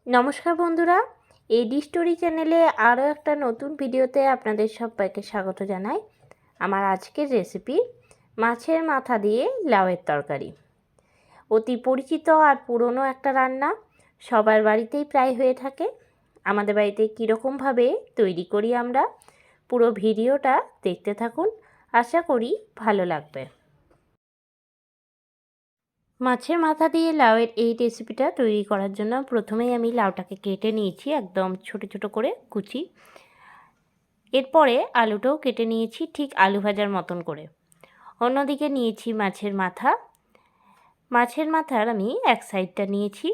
নমস্কার বন্ধুরা, এডি স্টোরি চ্যানেলে আরও একটা নতুন ভিডিওতে আপনাদের সবাইকে স্বাগত জানাই। আমার আজকের রেসিপি মাছের মাথা দিয়ে লাউয়ের তরকারি। অতি পরিচিত আর পুরনো একটা রান্না, সবার বাড়িতেই প্রায় হয়ে থাকে। আমাদের বাড়িতে কীরকমভাবে তৈরি করি আমরা, পুরো ভিডিওটা দেখতে থাকুন, আশা করি ভালো লাগবে। মাছের মাথা দিয়ে লাউয়ের এই রেসিপিটা তৈরি করার জন্য প্রথমেই আমি লাউটাকে কেটে নিয়েছি একদম ছোট ছোট করে কুচি। এরপরে আলুটাও কেটে নিয়েছি ঠিক আলু ভাজার মতন করে। অন্যদিকে নিয়েছি মাছের মাথা। মাছের মাথার আমি এক সাইডটা নিয়েছি।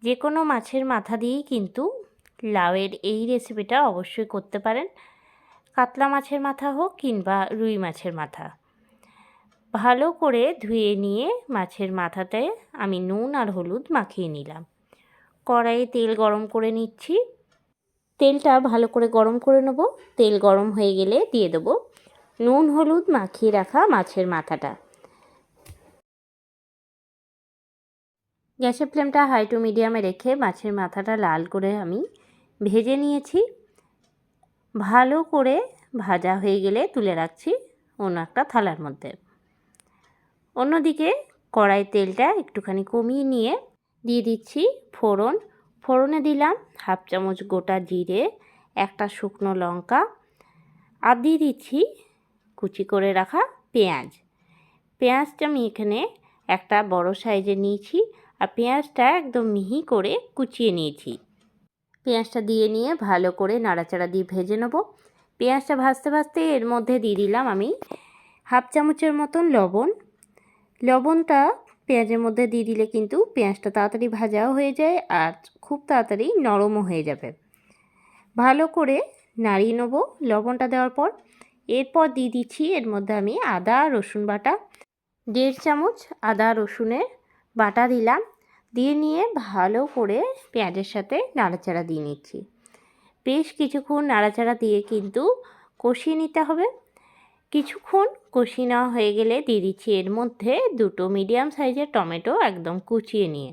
যে কোনো মাছের মাথা দিয়েই কিন্তু লাউয়ের এই রেসিপিটা অবশ্যই করতে পারেন, কাতলা মাছের মাথা হোক কিংবা রুই মাছের মাথা। ভালো করে ধুয়ে নিয়ে মাছের মাথাতে আমি নুন আর হলুদ মাখিয়ে নিলাম। কড়াইয়ে তেল গরম করে নিচ্ছি। তেলটা ভালো করে গরম করে নেব। তেল গরম হয়ে গেলে দিয়ে দেবো নুন হলুদ মাখিয়ে রাখা মাছের মাথাটা। গ্যাসের ফ্লেমটা হাই টু মিডিয়ামে রেখে মাছের মাথাটা লাল করে আমি ভেজে নিয়েছি। ভালো করে ভাজা হয়ে গেলে তুলে রাখছি অন্য একটা থালার মধ্যে। অন্যদিকে কড়াই তেলটা একটুখানি কমিয়ে নিয়ে দিয়ে দিচ্ছি ফোড়ন। ফোড়নে দিলাম হাফ চামচ গোটা জিরে, একটা শুকনো লঙ্কা, আর দিয়ে দিচ্ছি কুচি করে রাখা পেঁয়াজ। পেঁয়াজটা আমি এখানে একটা বড় সাইজে নিয়েছি, আর পেঁয়াজটা একদম মিহি করে কুচিয়ে নিয়েছি। পেঁয়াজটা দিয়ে নিয়ে ভালো করে নাড়াচাড়া দিয়ে ভেজে নেব। পেঁয়াজটা ভাজতে ভাজতে এর মধ্যে দিয়ে দিলাম আমি হাফ চামচের মতন লবণ। লবণটা পেঁয়াজের মধ্যে দিয়ে দিলে কিন্তু পেঁয়াজটা তাড়াতাড়ি ভাজাও হয়ে যায় আর খুব তাড়াতাড়ি নরমও হয়ে যাবে। ভালো করে নাড়িয়ে নেব লবণটা দেওয়ার পর। এরপর দিয়ে দিচ্ছি এর মধ্যে আমি আদা রসুন বাটা, 1.5 চামচ আদা রসুনের বাটা দিলাম। দিয়ে নিয়ে ভালো করে পেঁয়াজের সাথে নাড়াচাড়া দিয়ে নিচ্ছি। বেশ কিছুক্ষণ নাড়াচাড়া দিয়ে কিন্তু কষিয়ে নিতে হবে। কিছুক্ষণ কষিয়ে নেওয়া হয়ে গেলে দিয়ে দিচ্ছি এর মধ্যে 2টো মিডিয়াম সাইজের টমেটো একদম কুচিয়ে নিয়ে।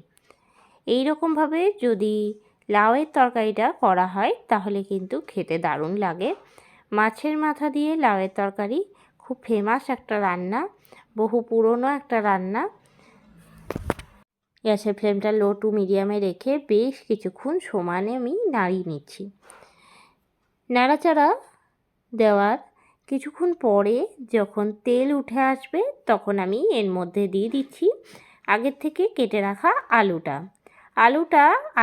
এই রকমভাবে যদি লাউয়ের তরকারিটা করা হয় তাহলে কিন্তু খেতে দারুণ লাগে। মাছের মাথা দিয়ে লাউয়ের তরকারি খুব ফেমাস একটা রান্না, বহু পুরনো একটা রান্না। গ্যাসের ফ্লেমটা লো টু মিডিয়ামে রেখে বেশ কিছুক্ষণ সমানে আমি নাড়িয়ে নিচ্ছি। নাড়াচাড়া দেওয়ার কিছুক্ষণ পরে যখন তেল উঠে আসবে তখন আমি এর মধ্যে দিয়ে দিচ্ছি আগের থেকে কেটে রাখা আলুটা।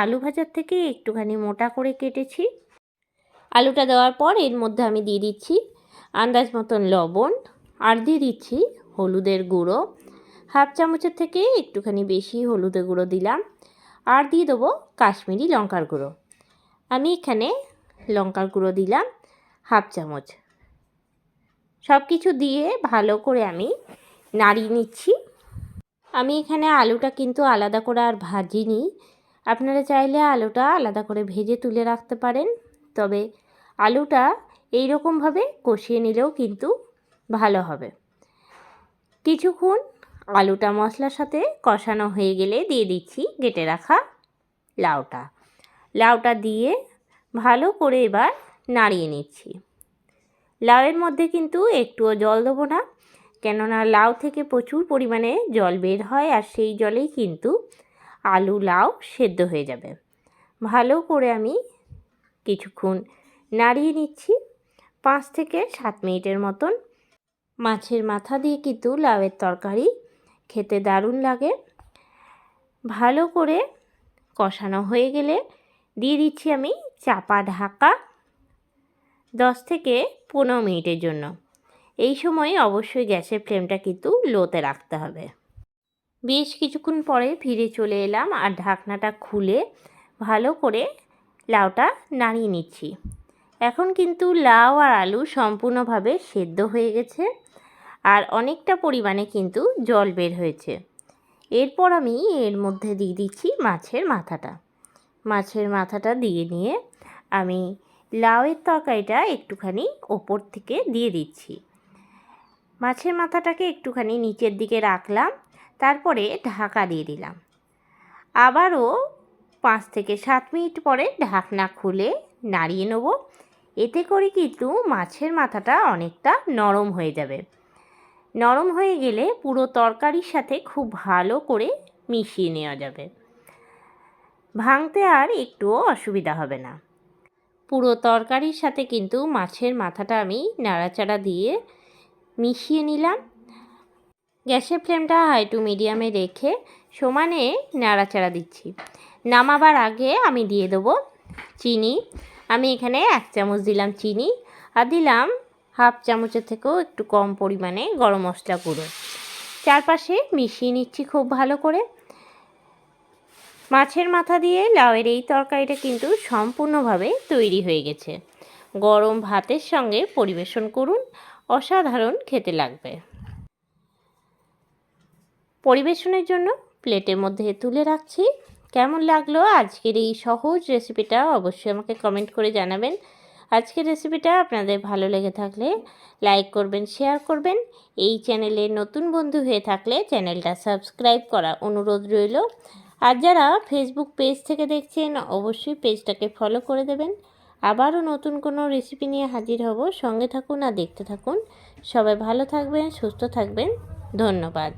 আলু ভাজার থেকে একটুখানি মোটা করে কেটেছি। আলুটা দেওয়ার পর এর মধ্যে আমি দিয়ে দিচ্ছি আন্দাজ মতন লবণ, আর দিয়ে দিচ্ছি হলুদের গুঁড়ো। হাফ চামচের থেকে একটুখানি বেশি হলুদের গুঁড়ো দিলাম। আর দিয়ে দেবো কাশ্মীরি লঙ্কার গুঁড়ো। আমি এখানে লঙ্কার গুঁড়ো দিলাম হাফ চামচ। সব কিছু দিয়ে ভালো করে আমি নাড়িয়ে নিচ্ছি। আমি এখানে আলুটা কিন্তু আলাদা করে আর ভাজিনি। আপনারা চাইলে আলুটা আলাদা করে ভেজে তুলে রাখতে পারেন, তবে আলুটা এই রকমভাবে কষিয়ে নিলেও কিন্তু ভালো হবে। কিছুক্ষণ আলুটা মশলার সাথে কষানো হয়ে গেলে দিয়ে দিচ্ছি কেটে রাখা লাউটা দিয়ে ভালো করে এবার নাড়িয়ে নিচ্ছি। লাউয়ের মধ্যে কিন্তু একটুও জল দেবো না, কেননা লাউ থেকে প্রচুর পরিমাণে জল বের হয় আর সেই জলেই কিন্তু আলু লাউ সেদ্ধ হয়ে যাবে। ভালো করে আমি কিছুক্ষণ নাড়িয়ে নিচ্ছি। 5 থেকে 7 মিনিটের মতন। মাছের মাথা দিয়ে কিন্তু লাউয়ের তরকারি খেতে দারুণ লাগে। ভালো করে কষানো হয়ে গেলে দিয়ে দিচ্ছি আমি চাপা ঢাকা 10 থেকে 15 মিনিটের জন্য। এই সময় অবশ্যই গ্যাসের ফ্লেমটা কিন্তু লোতে রাখতে হবে। বেশ কিছুক্ষণ পরে ফিরে চলে এলাম আর ঢাকনাটা খুলে ভালো করে লাউটা নাড়িয়ে নিচ্ছি। এখন কিন্তু লাউ আর আলু সম্পূর্ণভাবে সেদ্ধ হয়ে গেছে আর অনেকটা পরিমাণে কিন্তু জল বের হয়েছে। এরপর আমি এর মধ্যে দিয়ে দিচ্ছি মাছের মাথাটা দিয়ে নিয়ে আমি লাউয়ের তরকারিটা একটুখানি ওপর থেকে দিয়ে দিচ্ছি। মাছের মাথাটাকে একটুখানি নিচের দিকে রাখলাম, তারপরে ঢাকা দিয়ে দিলাম। আবারও 5 থেকে 7 মিনিট পরে ঢাকনা খুলে নাড়িয়ে নেব। এতে করে কিন্তু মাছের মাথাটা অনেকটা নরম হয়ে যাবে। নরম হয়ে গেলে পুরো তরকারির সাথে খুব ভালো করে মিশিয়ে নেওয়া যাবে। ভাঙতে আর একটুও অসুবিধা হবে না। পুরো তরকারির সাথে কিন্তু মাছের মাথাটা আমি নাড়াচাড়া দিয়ে মিশিয়ে নিলাম। গ্যাসের ফ্লেমটা হাই টু মিডিয়ামে রেখে সমানে নাড়াচাড়া দিচ্ছি। নামাবার আগে আমি দিয়ে দেবো চিনি। আমি এখানে 1 চামচ দিলাম চিনি, আর দিলাম হাফ চামচের থেকেও একটু কম পরিমাণে গরম মশলা গুঁড়ো। চারপাশে মিশিয়ে নিচ্ছি খুব ভালো করে। মাছের মাথা দিয়ে লাউয়ের এই তরকারিটা কিন্তু সম্পূর্ণভাবে তৈরি হয়ে গেছে। গরম ভাতের সঙ্গে পরিবেশন করুন, অসাধারণ খেতে লাগবে। পরিবেশনের জন্য প্লেটের মধ্যে তুলে রাখছি। কেমন লাগলো আজকের এই সহজ রেসিপিটা অবশ্যই আমাকে কমেন্ট করে জানাবেন। আজকের রেসিপিটা আপনাদের ভালো লেগে থাকলে লাইক করবেন, শেয়ার করবেন। এই চ্যানেলে নতুন বন্ধু হয়ে থাকলে চ্যানেলটা সাবস্ক্রাইব করা অনুরোধ রইল। আর যারা ফেসবুক পেজ থেকে দেখছেন অবশ্যই পেজটাকে ফলো করে দেবেন। আবারও নতুন কোনো রেসিপি নিয়ে হাজির হব। সঙ্গে থাকুন আর দেখতে থাকুন। সবাই ভালো থাকবেন, সুস্থ থাকবেন। ধন্যবাদ।